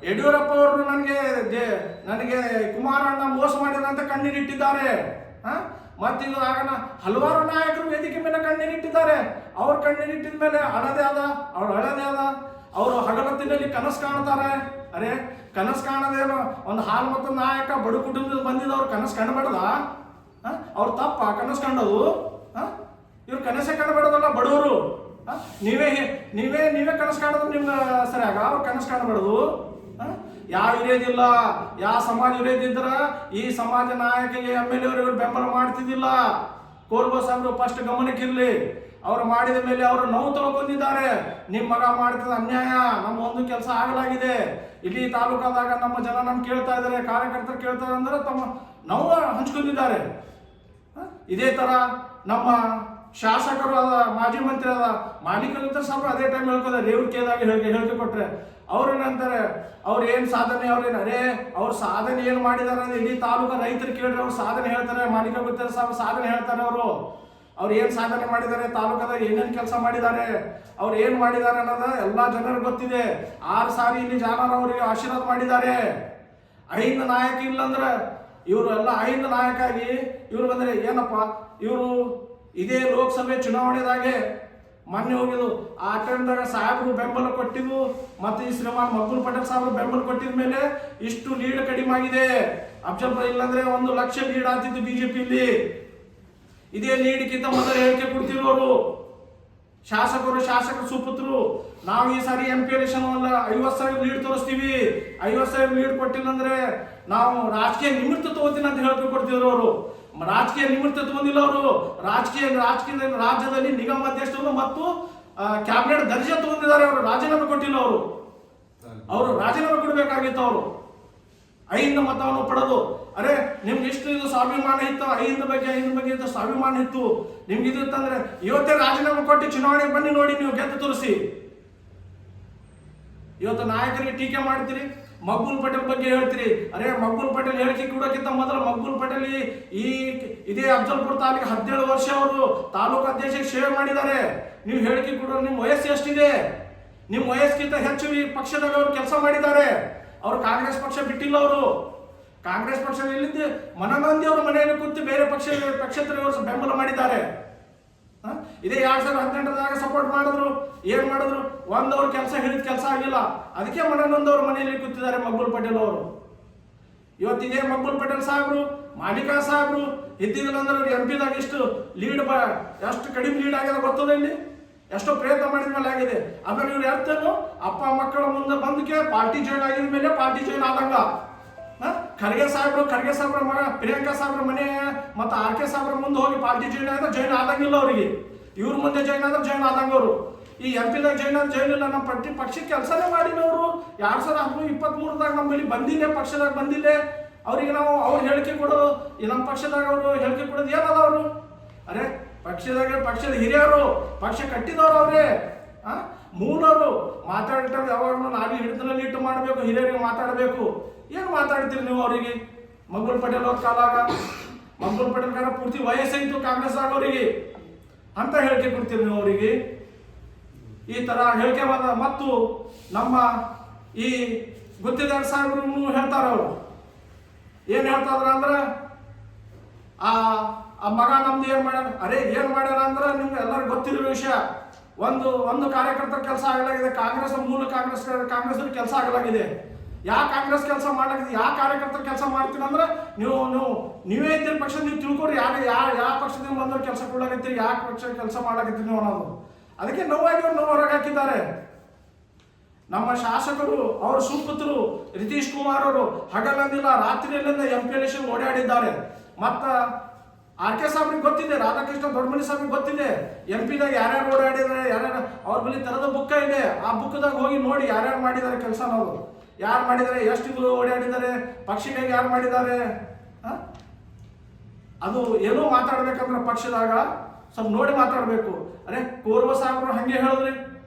ಯಡಿಯೂರಪ್ಪ ಅವರು ನನಗೆ ಕುಮಾರಣ್ಣ ಮೋಸ ಮಾಡಿದ ಅಂತ ಕಣ್ಣೀರಿಟ್ಟಿದ್ದಾರೆ. ಮತ್ತಿದು ಆಗನ ಹಲವಾರು ನಾಯಕರು ವೇದಿಕೆ ಮೇಲೆ ಕಣ್ಣೀರಿಟ್ಟಿದ್ದಾರೆ. ಅವ್ರು ಕಣ್ಣೀರಿಟ್ಟಿದ ಮೇಲೆ ಅಳದೇ ಅದ, ಅವರು ಹಗಲತ್ತಿನಲ್ಲಿ ಕನಸು ಕಾಣ್ತಾರೆ. ಅರೆ ಕನಸು ಕಾಣೋದೇನು? ಒಂದು ಹಾಲು ಮತ್ತು ನಾಯಕ ಬಡ ಕುಟುಂಬದಿಂದ ಬಂದಿದ್ದವ್ರು ಕನಸು ಕಂಡುಬೇಡದ? ಅವ್ರು ತಪ್ಪ ಕನಸು ಕಂಡದು? ಇವ್ರು ಕನಸೇ ಕಾಣಬೇಡದಲ್ಲ ಬಡವರು. ನೀವೇ ಕನಸು ಕಾಣೋದು ನಿಮ್ಗೆ ಸರಿಯಾಗ, ಅವ್ರು ಕನಸು ಕಾಣಬೇಡದು. ಯಾವ ವಿರೋಧಿಲ್ಲ, ಯಾವ ಸಮಾಜ ವಿರೋಧಿ ಇದ್ರ ಈ ಸಮಾಜ ನಾಯಕಿಗೆ MLA ಅವರು ಬೆಂಬಲ ಮಾಡ್ತಿದ್ದಿಲ್ಲ. ಕೋರ್ಬೋ ಸಾಹೇಬ್ರು ಫಸ್ಟ್ ಗಮನಕ್ಕಿರ್ಲಿ. ಅವ್ರು ಮಾಡಿದ ಮೇಲೆ ಅವರು ನೋವು ತಗೊಂಡಿದ್ದಾರೆ. ನಿಮ್ಮ ಮಗ ಮಾಡ್ತಿದ ಅನ್ಯಾಯ, ನಮ್ಮ ಒಂದು ಕೆಲಸ ಆಗಲಾಗಿದೆ. ಇಡೀ ತಾಲೂಕಾದಾಗ ನಮ್ಮ ಜನ ನಮ್ಗೆ ಕೇಳ್ತಾ ಇದ್ದಾರೆ, ಕಾರ್ಯಕರ್ತರು ಕೇಳ್ತಾರೆ ಅಂದ್ರೆ ತಮ್ಮ ನೋವು ಹಂಚ್ಕೊಂಡಿದ್ದಾರೆ. ಇದೇ ತರ ನಮ್ಮ ಶಾಸಕರು ಅದ, ಮಾಜಿ ಮಂತ್ರಿ ಅದ, ಮಾಲೀಕರ ಸಾಹೇಬ್ರು ಅದೇ ಟೈಮ್ ಹೇಳ್ಕೋತಾರೆ. ರೇವ್ರ ಕೇದಾಗ ಹೇಳಿಕೆ ಕೊಟ್ರೆ ಅವ್ರೇನಂತಾರೆ, ಅವ್ರು ಏನು ಸಾಧನೆ, ಅವ್ರ ಸಾಧನೆ ಏನು ಮಾಡಿದಾರೆ ಅಂದ್ರೆ ಇಡೀ ತಾಲೂಕು ರೈತರು ಕೇಳ್ರಿ ಅವ್ರು ಸಾಧನೆ ಹೇಳ್ತಾರೆ. ಮಾಲೀಕ ಗೊತ್ತಿರೋ ಸಾಹೇಬ್ ಸಾಧನೆ ಹೇಳ್ತಾರೆ. ಅವ್ರು ಏನು ಸಾಧನೆ ಮಾಡಿದ್ದಾರೆ, ತಾಲೂಕದಾಗ ಏನೇನು ಕೆಲಸ ಮಾಡಿದ್ದಾರೆ, ಅವ್ರು ಏನು ಮಾಡಿದ್ದಾರೆ ಅನ್ನೋದು ಎಲ್ಲ ಜನರಿಗೆ ಗೊತ್ತಿದೆ. 6 ಸಾರಿ ಇಲ್ಲಿ ಜನ ಅವರಿಗೆ ಆಶೀರ್ವಾದ ಮಾಡಿದ್ದಾರೆ. 5 ನಾಯಕ ಇಲ್ಲಂದ್ರೆ ಇವರು ಎಲ್ಲ 5 ನಾಯಕ ಆಗಿ ಇವ್ರು ಬಂದ್ರೆ ಏನಪ್ಪ, ಇವರು ಇದೇ ಲೋಕಸಭೆ ಚುನಾವಣೆದಾಗೆ ಮೊನ್ನೆ ಹೋಗಿದ್ದು ಆ ಟೈಮ್ದಾಗ ಸಾಹೇಬರು ಬೆಂಬಲ ಕೊಟ್ಟಿದ್ದು, ಮತ್ತು ಈ ಶ್ರೀಮಾನ್ ಮಕ್ಬೂಲ್ ಪಟೇಲ್ ಸಾಹೇಬರು ಬೆಂಬಲ ಕೊಟ್ಟಿದ ಮೇಲೆ ಇಷ್ಟು ಲೀಡ್ ಕಡಿಮೆ ಆಗಿದೆ. ಅಫ್ಜಲ್ ಇಲ್ಲಾಂದ್ರೆ 1 ಲಕ್ಷ ಲೀಡ್ ಆಗ್ತಿತ್ತು ಬಿಜೆಪಿಯಲ್ಲಿ. ಇದೇ ಲೀಡ್ಗಿಂತ ಮೊದಲು ಹೇಳಿಕೆ ಕೊಡ್ತಿರೋರು ಶಾಸಕರು ಸುಪುತ್ರರು. ನಾವು ಈ ಸಾರಿ MP ಎಲೆಕ್ಷನ್ 50,000 ಲೀಡ್ ತೋರಿಸ್ತೀವಿ. 50,000 ಲೀಡ್ ಕೊಟ್ಟಿಲ್ಲ ಅಂದ್ರೆ ನಾವು ರಾಜಕೀಯ ನಿಮಿತ್ತ ತಗೋತೀನಿ ಅಂತ ಹೇಳಿಕೆ ಕೊಡ್ತಿದ್ರು ಅವರು. ರಾಜಕೀಯ ನಿಮಿತ್ತ ತಗೊಂಡಿಲ್ಲ ಅವರು. ರಾಜ್ಯದಲ್ಲಿ ನಿಗಮ ಅಧ್ಯಕ್ಷರು ಮತ್ತು ಕ್ಯಾಬಿನೆಟ್ ದರ್ಜೆ ತಗೊಂಡಿದ್ದಾರೆ. ಅವರು ರಾಜೀನಾಮೆ ಕೊಟ್ಟಿಲ್ಲ. ಅವರು ರಾಜೀನಾಮೆ ಕೊಡಬೇಕಾಗಿತ್ತು. ಅವರು 5 ಮತವನ್ನು ಪಡೆದು, ಅರೆ ನಿಮ್ಗೆ ಎಷ್ಟು ಇದು ಸ್ವಾಭಿಮಾನ ಇತ್ತು, 5 ಬಗ್ಗೆ ಇತ್ತು ಸ್ವಾಭಿಮಾನ ಇತ್ತು ನಿಮ್ಗೆ ಇದು ಇತ್ತಂದ್ರೆ ಇವತ್ತೇ ರಾಜೀನಾಮೆ ಕೊಟ್ಟು ಚುನಾವಣೆಗೆ ಬನ್ನಿ, ನೋಡಿ ನೀವು ಗೆದ್ದು ತೋರಿಸಿ. ಇವತ್ತು ನಾಯಕರಿಗೆ ಟೀಕೆ ಮಾಡ್ತೀರಿ, ಮಕ್ಬೂಲ್ ಪಟೇಲ್ ಬಗ್ಗೆ ಹೇಳ್ತೀರಿ. ಅರೆ ಮಕ್ಬೂಲ್ ಪಟೇಲ್ ಹೇಳಿಕೆ ಕೊಡೋಕ್ಕಿಂತ ಮೊದಲು ಮಕ್ಬೂಲ್ ಪಟೇಲ್ ಇದೇ ಅಫ್ಜಲ್ಪುರ ತಾಲೂಕು 17 ವರ್ಷ ಅವರು ತಾಲೂಕು ಅಧ್ಯಕ್ಷ ಸೇವೆ ಮಾಡಿದ್ದಾರೆ. ನೀವು ಹೇಳಿಕೆ ಕೊಡೋ ನಿಮ್ಮ ವಯಸ್ಸು ಎಷ್ಟಿದೆ? ನಿಮ್ಮ ವಯಸ್ಸಿಗಿಂತ ಹೆಚ್ಚು ಈ ಪಕ್ಷದಾಗ ಅವರು ಕೆಲಸ ಮಾಡಿದ್ದಾರೆ. ಅವರು ಕಾಂಗ್ರೆಸ್ ಪಕ್ಷ ಬಿಟ್ಟಿಲ್ಲ. ಅವರು ಕಾಂಗ್ರೆಸ್ ಪಕ್ಷ ಎಲ್ಲಿದ್ದು ಮನನೊಂದಿ ಅವರು ಮನೆಯಲ್ಲಿ ಕೂತು ಬೇರೆ ಪಕ್ಷೇತರವರು ಬೆಂಬಲ ಮಾಡಿದ್ದಾರೆ. ಇದೇ 2018ದಾಗ ಸಪೋರ್ಟ್ ಮಾಡಿದ್ರು. ಏನ್ ಮಾಡಿದ್ರು? ಅವ್ರ ಕೆಲಸ ಹೇಳಿದ ಕೆಲಸ ಆಗಿಲ್ಲ. ಅದಕ್ಕೆ ಮನನೊಂದವ್ರು ಮನೆಯಲ್ಲಿ ಕೂತಿದ್ದಾರೆ ಮಕ್ಬೂಲ್ ಪಟೇಲ್ ಅವರು. ಇವತ್ತಿಗೆ ಮಕ್ಬೂಲ್ ಪಟೇಲ್ ಸಾಹೇಬ್ರು, ಮಾಲಿಕಾ ಸಾಹೇಬ್ರು ಇದ್ದಿದ್ದಿಲ್ಲ ಅಂದ್ರೆ ಅವ್ರು MP ದಾಗ ಎಷ್ಟು ಲೀಡ್ ಎಷ್ಟು ಕಡಿಮೆ ಲೀಡ್ ಆಗಿದೆ ಗೊತ್ತದ? ಇಲ್ಲಿ ಎಷ್ಟೋ ಪ್ರಯತ್ನ ಮಾಡಿದ ಮೇಲೆ ಆಗಿದೆ. ಆಮೇಲೆ ಇವ್ರು ಹೇಳ್ತೇನು ಅಪ್ಪ ಮಕ್ಕಳ ಮುಂದೆ ಬಂದಕ್ಕೆ ಪಾರ್ಟಿ ಜಾಯ್ನ್ ಆಗಿದ ಮೇಲೆ ಪಾರ್ಟಿ ಜಾಯ್ನ್ ಆದಂಗ. ಖರ್ಗೆ ಸಾಹೇಬ್ರ ಮಗ ಪ್ರಿಯಾಂಕಾ ಸಾಹೇಬ್ರ ಮನೆ ಮತ್ತು RK ಸಾಹೇಬ್ರ ಮುಂದೆ ಹೋಗಿ ಪಾರ್ಟಿ ಜಾಯ್ನ್ ಆದಂಗಿಲ್ಲ ಅವರಿಗೆ. ಇವ್ರ ಮುಂದೆ ಜಾಯ್ನ್ ಆದಂಗ ಅವರು. ಈ MP ದಾಗ ಜಾಯ್ನ್ ಇಲ್ಲ. ನಮ್ಮ ಪಕ್ಷಕ್ಕೆ ಕೆಲಸನೇ ಮಾಡಿನವರು 2023ದಾಗ ನಮ್ಮಲ್ಲಿ ಬಂದಿಲ್ಲ, ಪಕ್ಷದಾಗ ಬಂದಿಲ್ಲ. ಅವ್ರಿಗೆ ನಾವು ಅವ್ರು ಹೇಳಿಕೆ ಕೊಡೋದು, ನಮ್ಮ ಪಕ್ಷದಾಗ ಅವರು ಹೇಳಿಕೆ ಕೊಡೋದು ಏನದ? ಅವರು ಅರೆ ಪಕ್ಷದ ಹಿರಿಯರು, ಪಕ್ಷ ಕಟ್ಟಿದವರು ಅವ್ರೆ, ಮೂಲರು ಮಾತಾಡ್ತಾರೆ. ಯಾವಾಗಲೂ ನಾವೇ ಹಿಡಿತನಲ್ಲಿ ಇಟ್ಟು ಮಾಡಬೇಕು, ಹಿರಿಯರಿಗೆ ಮಾತಾಡಬೇಕು. ಏನು ಮಾತಾಡ್ತೀರಿ ನೀವು ಅವರಿಗೆ? ಮಕ್ಬೂಲ್ ಪಟೇಲ್ ಅವ್ರ ಕಾಲಾಗ ಮಕ್ಬೂಲ್ ಪಟೇಲ್ ಕಾಲ ಪೂರ್ತಿ ವಯಸ್ಸಾಯಿತು ಕಾಂಗ್ರೆಸ್ ಆಗೋರಿಗೆ ಅಂತ ಹೇಳಿಕೆ ಕೊಡ್ತೀರಿ ನೀವು ಅವರಿಗೆ? ಈ ತರ ಹೇಳಿಕೆ ಮತ್ತು ನಮ್ಮ ಈ ಗುತ್ತಿದಾರ ಸಾಹೇಬರು ಹೇಳ್ತಾರ. ಅವರು ಏನ್ ಹೇಳ್ತಾರ ಅಂದ್ರೆ ಆ ಮಗ ನಮ್ದು ಏನ್ ಮಾಡ್ಯಾರ, ಅರೆ ಏನ್ ಮಾಡ್ಯಾರ ಅಂದ್ರೆ ನಿಮ್ಗೆ ಎಲ್ಲರಿಗೂ ಗೊತ್ತಿರೋ ವಿಷಯ. ಒಂದು ಕಾರ್ಯಕರ್ತರ ಕೆಲಸ ಆಗಲಾಗಿದೆ. ಕಾಂಗ್ರೆಸ್ ಕೆಲಸ ಆಗಲಾಗಿದೆ. ಯಾವ ಕಾಂಗ್ರೆಸ್ ಕೆಲಸ ಮಾಡಲಾಗಿದೆ, ಯಾವ ಕಾರ್ಯಕರ್ತರ ಕೆಲಸ ಮಾಡ್ತೀನಿ ಅಂದ್ರೆ ನೀವೇ ಇದ್ದೀರಿ ಪಕ್ಷ, ನೀವು ತಿಳ್ಕೊರಿ. ಯಾವ ಪಕ್ಷದಿಂದ ಬಂದವ್ರು ಕೆಲಸ ಕೊಡಲಾಗತ್ತೀರಿ, ಯಾವ ಪಕ್ಷ ಕೆಲಸ ಮಾಡಲಾಗತ್ತೀರಿ ನೀವು ಅನ್ನೋದು. ಅದಕ್ಕೆ ನೋವಾಗಿ ಅವ್ರು ಹೊರಗೆ ಹಾಕಿದ್ದಾರೆ. ನಮ್ಮ ಶಾಸಕರು, ಅವರ ಸುಪುತ್ರರು ನಿತೀಶ್ ಕುಮಾರ್ ಅವರು ಹಗಲಂದಿಲ್ಲ ರಾತ್ರಿಯಲ್ಲಿಂದ MP ಎಲೆಕ್ಷನ್ ಓಡಾಡಿದ್ದಾರೆ. ಮತ್ತು RK ಸಾಹೇಬ್ರಿಗೆ ಗೊತ್ತಿದೆ, ರಾಧಾಕೃಷ್ಣ ದೊಡ್ಡಮನಿ ಸಾಹೇಬ್ರಿಗೆ ಗೊತ್ತಿದೆ MP ದಾಗ ಯಾರ್ಯಾರು ಓಡಾಡಿದ್ದಾರೆ, ಯಾರ್ಯಾರು ಅವ್ರ ಬಳಿ ತರದ ಬುಕ್ಕ ಇದೆ. ಆ ಬುಕ್ದಾಗ ಹೋಗಿ ನೋಡಿ ಯಾರ್ಯಾರು ಮಾಡಿದ್ದಾರೆ ಕೆಲಸ, ನಾವು ಯಾರು ಮಾಡಿದ್ದಾರೆ, ಎಷ್ಟು ಓಡಾಡಿದ್ದಾರೆ, ಪಕ್ಷಿಗಾಗಿ ಯಾರು ಮಾಡಿದ್ದಾರೆ. ಅದು ಏನೋ ಮಾತಾಡ್ಬೇಕಂದ್ರೆ ಪಕ್ಷದಾಗ ಸ್ವಲ್ಪ ನೋಡಿ ಮಾತಾಡಬೇಕು. ಅರೆ ಕೋರ್ವ ಸಾಹೇಬ್ರು ಹಂಗೆ ಹೇಳಿದ್ರಿ,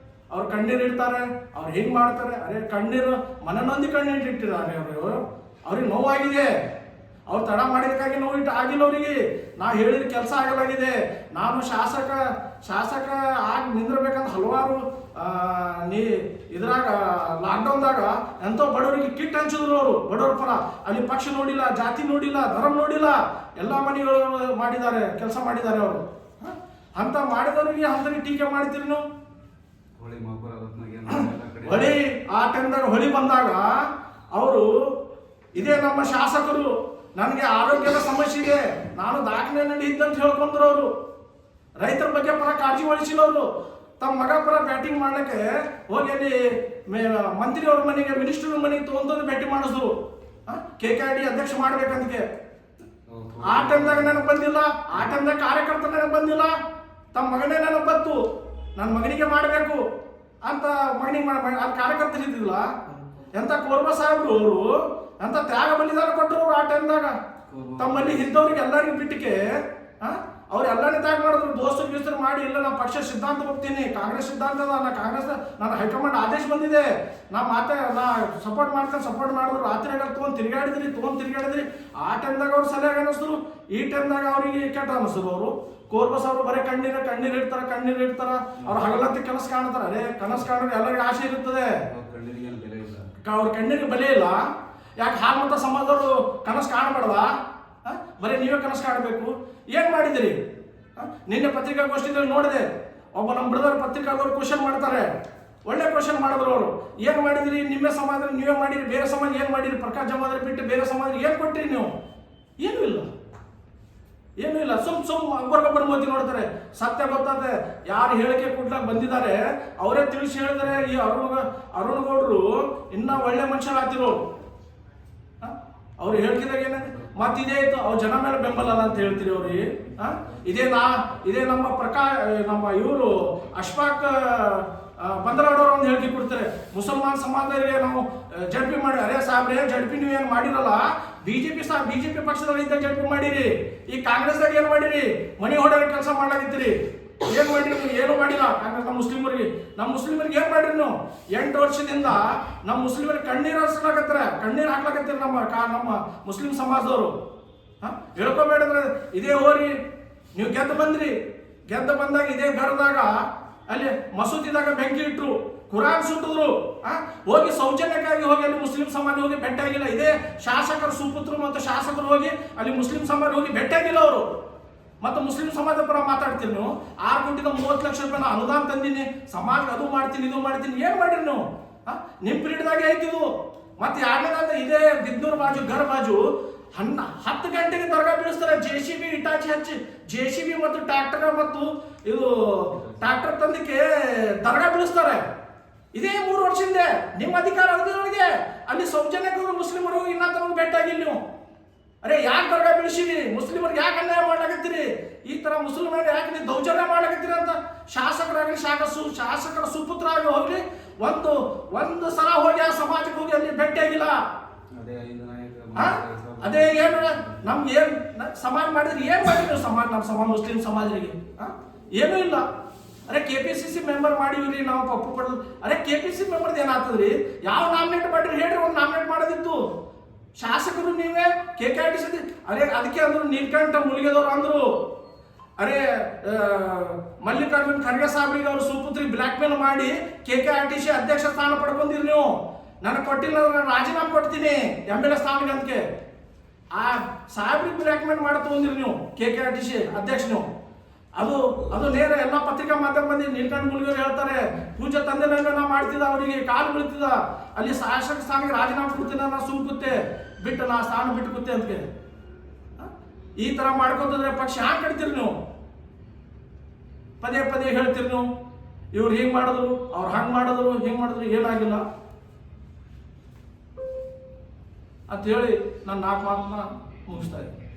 ಅವ್ರು ಕಣ್ಣೀರು ಇಡ್ತಾರೆ, ಅವ್ರು ಹೆಂಗ್ ಮಾಡ್ತಾರೆ. ಅರೆ ಕಣ್ಣೀರು ಮನನೊಂದಿ ಕಣ್ಣೀರು ಇಟ್ಟಿದ್ದಾರೆ. ಅವ್ರಿಗೆ ನೋವಾಗಿದೆ. ಅವ್ರು ತಡ ಮಾಡಿದಕ್ಕಾಗಿ ನೋವು ಆಗಿಲ್ಲ ಅವರಿಗೆ. ನಾ ಹೇಳಿದ ಕೆಲಸ ಆಗಲಾಗಿದೆ. ನಾನು ಶಾಸಕ ಆಗಿ ನಿಂದಿರ್ಬೇಕಂತ ಹಲವಾರು ಇದ್ರಾಗ ಲಾಕ್ಡೌನ್ದಾಗ ಎಂತೋ ಬಡವರಿಗೆ ಕಿಟ್ ಹಂಚಿದ್ರು ಅವರು, ಬಡವರ ಪರ. ಅಲ್ಲಿ ಪಕ್ಷ ನೋಡಿಲ್ಲ, ಜಾತಿ ನೋಡಿಲ್ಲ, ಧರ್ಮ ನೋಡಿಲ್ಲ, ಎಲ್ಲ ಮನೆಗಳು ಮಾಡಿದ್ದಾರೆ, ಕೆಲಸ ಮಾಡಿದ್ದಾರೆ ಅವರು. ಅಂತ ಮಾಡಿದವರಿಗೆ ಅಂತರಿಗೆ ಟೀಕೆ ಮಾಡ್ತೀರಿ ನೀವು. ಹೊಳಿ ಆ ಟೈಮ್ದಾಗ ಹೊಳಿ ಬಂದಾಗ ಅವರು ಇದೇ ನಮ್ಮ ಶಾಸಕರು ನನಗೆ ಆರೋಗ್ಯದ ಸಮಸ್ಯೆ ಇದೆ, ನಾನು ದಾಖಲೆ ಇದ್ದಂತ ಹೇಳ್ಕೊಂಡ್ರು ಅವರು. ರೈತರ ಬಗ್ಗೆ ಪರ ಕಾಳಜಿ ವಹಿಸಿಲ್ಲ ಅವರು. ತಮ್ಮ ಮಗ ಪರ ಬ್ಯಾಟಿಂಗ್ ಮಾಡ್ಲಿಕ್ಕೆ ಹೋಗಿ ಅಲ್ಲಿ ಮಂತ್ರಿಯವ್ರ ಮನೆಗೆ, ಮಿನಿಸ್ಟರ್ ಮನೆಗೆ ತಗೊಂಡು ಭೇಟಿ ಮಾಡಿದ್ರು. KKID ಅಧ್ಯಕ್ಷ ಮಾಡ್ಬೇಕಂತ. ಆ ಟೈಮ್ದಾಗ ನನಗೆ ಬಂದಿಲ್ಲ, ಆ ಟೈಮ್ದಾಗ ಕಾರ್ಯಕರ್ತ ನನಗೆ ಬಂದಿಲ್ಲ. ತಮ್ಮ ಮಗನೇ ನನಗೆ ಬಂತು, ನನ್ನ ಮಗನಿಗೆ ಮಾಡಬೇಕು ಅಂತ ಮಗನಿಗೆ ಅದು ಕಾರ್ಯಕರ್ತರು ಇದ್ದಿಲ್ಲ. ಎಂತ ಕೋರ್ಬಾ ಸಾಹೇಬ್ರು ಅವರು ಎಂತ ತ್ಯಾಗ ಬಲಿದಾನ ಕೊಟ್ಟರು ಅವ್ರು ಆ ಟೈಮ್ದಾಗ. ತಮ್ಮಲ್ಲಿ ಇದ್ದವ್ರಿಗೆ ಎಲ್ಲರಿಗೂ ಬಿಟ್ಟಿಗೆ ಅವ್ರು ಎಲ್ಲನೇ ತ್ಯಾಗ ಮಾಡಿದ್ರು. ದೋಸ್ತರು ಮಾಡಿ, ಇಲ್ಲ ನಾ ಪಕ್ಷ ಸಿದ್ಧಾಂತ ಹೋಗ್ತೀನಿ, ಕಾಂಗ್ರೆಸ್ ಸಿದ್ಧಾಂತ ನನ್ನ ಹೈಕಮಾಂಡ್ ಆದೇಶ ಬಂದಿದೆ, ನಾ ಸಪೋರ್ಟ್ ಮಾಡಿದ್ರು. ರಾತ್ರಿ ತೊಗೊಂಡು ತಿರುಗಾಡಿದ್ರಿ. ಆ ಟೈಮ್ದಾಗ ಅವ್ರು ಸರಿಯಾಗಿ ಅನ್ನಿಸಿದ್ರು. ಈ ಟೈಮ್ದಾಗ ಅವ್ರಿಗೆ ಕೆಟ್ಟ ಅನ್ನಿಸಿದ್ರು. ಅವರು ಕೋರ್ಬಸ್ ಅವರು ಬರೀ ಕಣ್ಣೀರು ಇಡ್ತಾರ. ಅವ್ರು ಹಗಲತ್ತಿ ಕೆಲಸ ಕಾಣ್ತಾರ. ಅದೇ ಕನಸು ಕಾಣಿದ್ರೆ ಎಲ್ಲರಿಗೂ ಆಸೆ ಇರುತ್ತದೆ, ಅವ್ರ ಕಣ್ಣಿಗೆ ಬೆಲೆ ಇಲ್ಲ. ಯಾಕೆ ಹಾಲ್ಮತ ಸಮಾಜದವರು ಕನಸು ಕಾಣಬಾರ್ದ? ಬರೀ ನೀವೇ ಕನಸು ಕಾಣಬೇಕು. ಏನ್ ಮಾಡಿದಿರಿ? ನಿನ್ನೆ ಪತ್ರಿಕಾಗೋಷ್ಠಿಯಲ್ಲಿ ನೋಡಿದೆ, ಒಬ್ಬ ನಮ್ಮ ಬ್ರದರ್ ಪತ್ರಿಕಾದವ್ರು ಕ್ವಶನ್ ಮಾಡ್ತಾರೆ. ಒಳ್ಳೆ ಕ್ವಶನ್ ಮಾಡಿದ್ರು ಅವರು. ಏನ್ ಮಾಡಿದಿರಿ? ನಿಮ್ಮ ಸಮಾಜ ನೀವೇ ಮಾಡಿರಿ, ಬೇರೆ ಸಮಾಜ ಏನ್ ಮಾಡಿರಿ? ಪ್ರಕಾಶ್ ಜಮಾದ್ರೆ ಬಿಟ್ಟು ಬೇರೆ ಸಮಾಜ ಏನ್ ಕೊಟ್ಟಿರಿ ನೀವು? ಏನೂ ಇಲ್ಲ. ಸುಮ್ ಒಬ್ಬರಿಗೊಬ್ಬರು ಮೋದಿ ನೋಡ್ತಾರೆ. ಸತ್ಯ ಗೊತ್ತಾದೆ, ಯಾರು ಹೇಳಿಕೆ ಕೊಡ್ಲಾಕ್ ಬಂದಿದ್ದಾರೆ ಅವರೇ ತಿಳಿಸಿ ಹೇಳಿದರೆ ಈ ಅರುಣ್ ಗೌಡ್ರು ಇನ್ನ ಒಳ್ಳೆ ಮನುಷ್ಯರಾಗ್ತಿರೋರು. ಅವ್ರು ಹೇಳ್ತಿದಾಗ ಏನ ಮತ್ತಿದೇ ಇತ್ತು, ಅವ್ರ ಜನ ಮೇಲೆ ಬೆಂಬಲ ಅಂತ ಹೇಳ್ತೀರಿ ಅವ್ರಿಗೆ. ಇದೇ ನಮ್ಮ ಇವರು ಅಶ್ಫಾಕ್ ಬಂದರಾಡೋರು ಒಂದು ಹೇಳಿಕೆ ಕೊಡ್ತಾರೆ. ಮುಸಲ್ಮಾನ್ ಸಮಾಜದವರಿಗೆ ನಾವು ಜಡ್ಪಿ ಮಾಡಿ, ಅರೇ ಸಾಹೇಬ್ರೆ ಜಡ್ಪಿ ನೀವೇನು ಮಾಡಿರಲ್ಲ, ಬಿಜೆಪಿ ಪಕ್ಷದಲ್ಲಿ ಇದ್ದಾಗ ಜಡ್ಪಿ ಮಾಡಿರಿ. ಈ ಕಾಂಗ್ರೆಸ್ದಾಗ ಏನು ಮಾಡಿರಿ? ಮನಿ ಹೊಡೆಯೋ ಕೆಲಸ ಮಾಡ್ಲಾಗಿದ್ದೀರಿ. ಏನ್ ಮಾಡಿರಿ? ಏನು ಮಾಡಿಲ್ಲ. ಕಾಂಗ್ರೆಸ್ ನಮ್ಮ ಮುಸ್ಲಿಮರಿಗೆ ಏನ್ ಮಾಡಿರಿ ನೀವು? 8 ವರ್ಷದಿಂದ ನಮ್ಮ ಮುಸ್ಲಿಮರಿಗೆ ಕಣ್ಣೀರು ಹಾಕ್ಲಾಕತ್ತೀರಿ ನಮ್ಮ ಮುಸ್ಲಿಂ ಸಮಾಜದವರು. ಹೇಳ್ಕೊಬೇಡ್ರೆ ಇದೇ ಹೋರಿ ನೀವು ಗೆದ್ದು ಬಂದಾಗ ಇದೇ ಗರದಾಗ ಅಲ್ಲಿ ಮಸೂದಿದಾಗ ಬೆಂಕಿ ಇಟ್ರು, ಕುರಾನ್ ಸುಟ್ಟಿದ್ರು. ಹೋಗಿ ಸೌಜನ್ಯಕ್ಕಾಗಿ ಹೋಗಿ ಅಲ್ಲಿ ಮುಸ್ಲಿಂ ಸಮಾಜ ಹೋಗಿ ಭೇಟಿಯಾಗಿಲ್ಲ. ಇದೇ ಶಾಸಕರ ಸುಪುತ್ರರು ಮತ್ತು ಶಾಸಕರು ಹೋಗಿ ಅಲ್ಲಿ ಮುಸ್ಲಿಂ ಸಮಾಜ ಹೋಗಿ ಭೇಟಿಯಾಗಿಲ್ಲ ಅವರು. ಮತ್ತು ಮುಸ್ಲಿಂ ಸಮಾಜ ಪರ ಮಾತಾಡ್ತೀನಿ ನೀವು. 6 ಕೋಟಿದ 30 ಲಕ್ಷ ರೂಪಾಯಿ ಅನುದಾನ ತಂದೀನಿ, ಸಮಾಜ ಅದು ಮಾಡ್ತೀನಿ ಇದು ಮಾಡ್ತೀನಿ. ಏನ್ ಮಾಡಿರಿ ನೀವು? ನಿಮ್ ಪೀರಿಯಡ್ದಾಗೆ ಐತಿದು. ಮತ್ತೆ ಯಾರ್ಯಾರ ಇದೇ ಬಿದ್ನೂರು ಬಾಜು ಗರ್ ಬಾಜು 10 ಗಂಟೆಗೆ ದರ್ಗಾ ಬೀಳಿಸ್ತಾರೆ. JCB ಇಟಾಚಿ ಹಚ್ಚಿ JCB ಮತ್ತು ಟ್ರ್ಯಾಕ್ಟರ್ ತಂದಕ್ಕೆ ದರ್ಗಾ ಬೀಳಿಸ್ತಾರೆ. ಇದೇ 3 ವರ್ಷದಿಂದ ನಿಮ್ಮ ಅಧಿಕಾರ ಅವಧಿಯೊಳಗೆ ಅಲ್ಲಿ ಸೌಜನ್ಯಕ್ಕೆ ಮುಸ್ಲಿಮರು ಇನ್ನೂ ಭೇಟಿಯಾಗಿಲ್ಲ ನೀವು. ಅರೆ ಯಾಕೆ ದರ್ಗಾ ಬೀಳಿಸಿರಿ? ಮುಸ್ಲಿಮರಿಗೆ ಯಾಕೆ ಅನ್ಯಾಯ ಮಾಡ್ಲಾಕತ್ತೀರಿ? ಈ ತರ ಮುಸ್ಲಿಮರಿಗೆ ಯಾಕೆ ನೀವು ದೌರ್ಜನ್ಯ ಮಾಡ್ಲಾಕತ್ತೀರಿ ಅಂತ ಶಾಸಕರಾಗಲಿ ಶಾಸಕರ ಸುಪುತ್ರ ಆಗಿ ಹೋಗ್ಲಿ ಒಂದು ಸಲ ಹೋಗಿ ಆ ಸಮಾಜಕ್ಕೆ ಹೋಗಿ ಅಲ್ಲಿ ಭೇಟಿಯಾಗಿಲ್ಲ. ಅದೇ ಏನು ನಮ್ಗೆ ಏನ್ ಸಮಾಜ ಮಾಡಿದ್ರೆ ಏನ್ ಮಾಡಿದ್ರು? ನಮ್ಮ ಮುಸ್ಲಿಂ ಸಮಾಜರಿಗೆ ಏನೂ ಇಲ್ಲ. ಅರೆ KPCC ಮೆಂಬರ್ ಮಾಡಿವ್ರಿ ನಾವು ಪಪ್ಪು ಪಡೆದು. ಅರೆ KPCC ಮೆಂಬರ್ದು ಏನಾಗ್ತದ್ರಿ? ಯಾವ ನಾಮಿನೇಟ್ ಮಾಡಿರಿ ಹೇಳ್ರಿ? ಒಂದು ನಾಮಿನೇಟ್ ಮಾಡೋದಿತ್ತು. ಶಾಸಕರು ನೀವೇ KKID ಸತಿ. ಅರೆ ಅದಕ್ಕೆ ಅಂದ್ರು ನೀಲ್ಕಂಠ ಮುಳುಗೆದವ್ರು ಅಂದ್ರು. ಅರೆ ಮಲ್ಲಿಕಾರ್ಜುನ್ ಖರ್ಗೆ ಸಾಹೇಬ್ರಿಗೆ ಅವರು ಸುಪುತ್ರಿ ಬ್ಲ್ಯಾಕ್ ಮೇಲ್ ಮಾಡಿ KKRTC ಅಧ್ಯಕ್ಷ ಸ್ಥಾನ ಪಡ್ಕೊಂಡಿರಿ ನೀವು. ನನಗೆ ಕೊಟ್ಟಿಲ್ಲ, ನಾನು ರಾಜೀನಾಮೆ ಕೊಡ್ತೀನಿ MLA ಸ್ಥಾನಕ್ಕೆ ಅಂತಕ್ಕೆ. ಆ ಸಾಹೇಬ್ರಿಗೆ ಬ್ಲ್ಯಾಕ್ ಮೇಲ್ ಮಾಡಿ ತಗೊಂಡಿರಿ ನೀವು KKRTC ಅಧ್ಯಕ್ಷ ನೀವು. ಅದು ನೇರ ಎಲ್ಲ ಪತ್ರಿಕಾ ಮಾಧ್ಯಮ ಬಂದು ನೀಲ್ಕಂಠ ಮುಳುಗೆಯವರು ಹೇಳ್ತಾರೆ, ಪೂಜೆ ತಂದೆ ಮೇಲೆ ನಾ ಮಾಡ್ತಿದ್ದ, ಅವರಿಗೆ ಕಾಲು ಬೀಳ್ತಿದ್ದ, ಅಲ್ಲಿ ಶಾಸಕ ಸ್ಥಾನಕ್ಕೆ ರಾಜೀನಾಮೆ ಕೊಡ್ತೀನಿ, ನಾ ಸುಮ್ಕುತ್ತೆ ಬಿಟ್ಟು ನಾ ಸ್ಥಾನ ಬಿಟ್ಟು ಕೂತೆ ಅಂತ. ಈ ತರ ಮಾಡ್ಕೊಂತಂದ್ರೆ ಪಕ್ಷ ಹ್ಯಾಂಗ್ ಕಟ್ತೀರಿ ನೀವು? ಪದೇ ಹೇಳ್ತೀರಿ ನೀವು, ಇವ್ರು ಹಿಂಗ್ ಮಾಡಿದ್ರು, ಅವ್ರು ಹಂಗ್ ಮಾಡಿದ್ರು, ಹಿಂಗ್ ಮಾಡಿದ್ರು, ಏನಾಗಿಲ್ಲ ಅಂತ ಹೇಳಿ ನಾನು 4 ಮಾತನ್ನ ಮುಗಿಸ್ತಾ ಇದ್ದೀನಿ.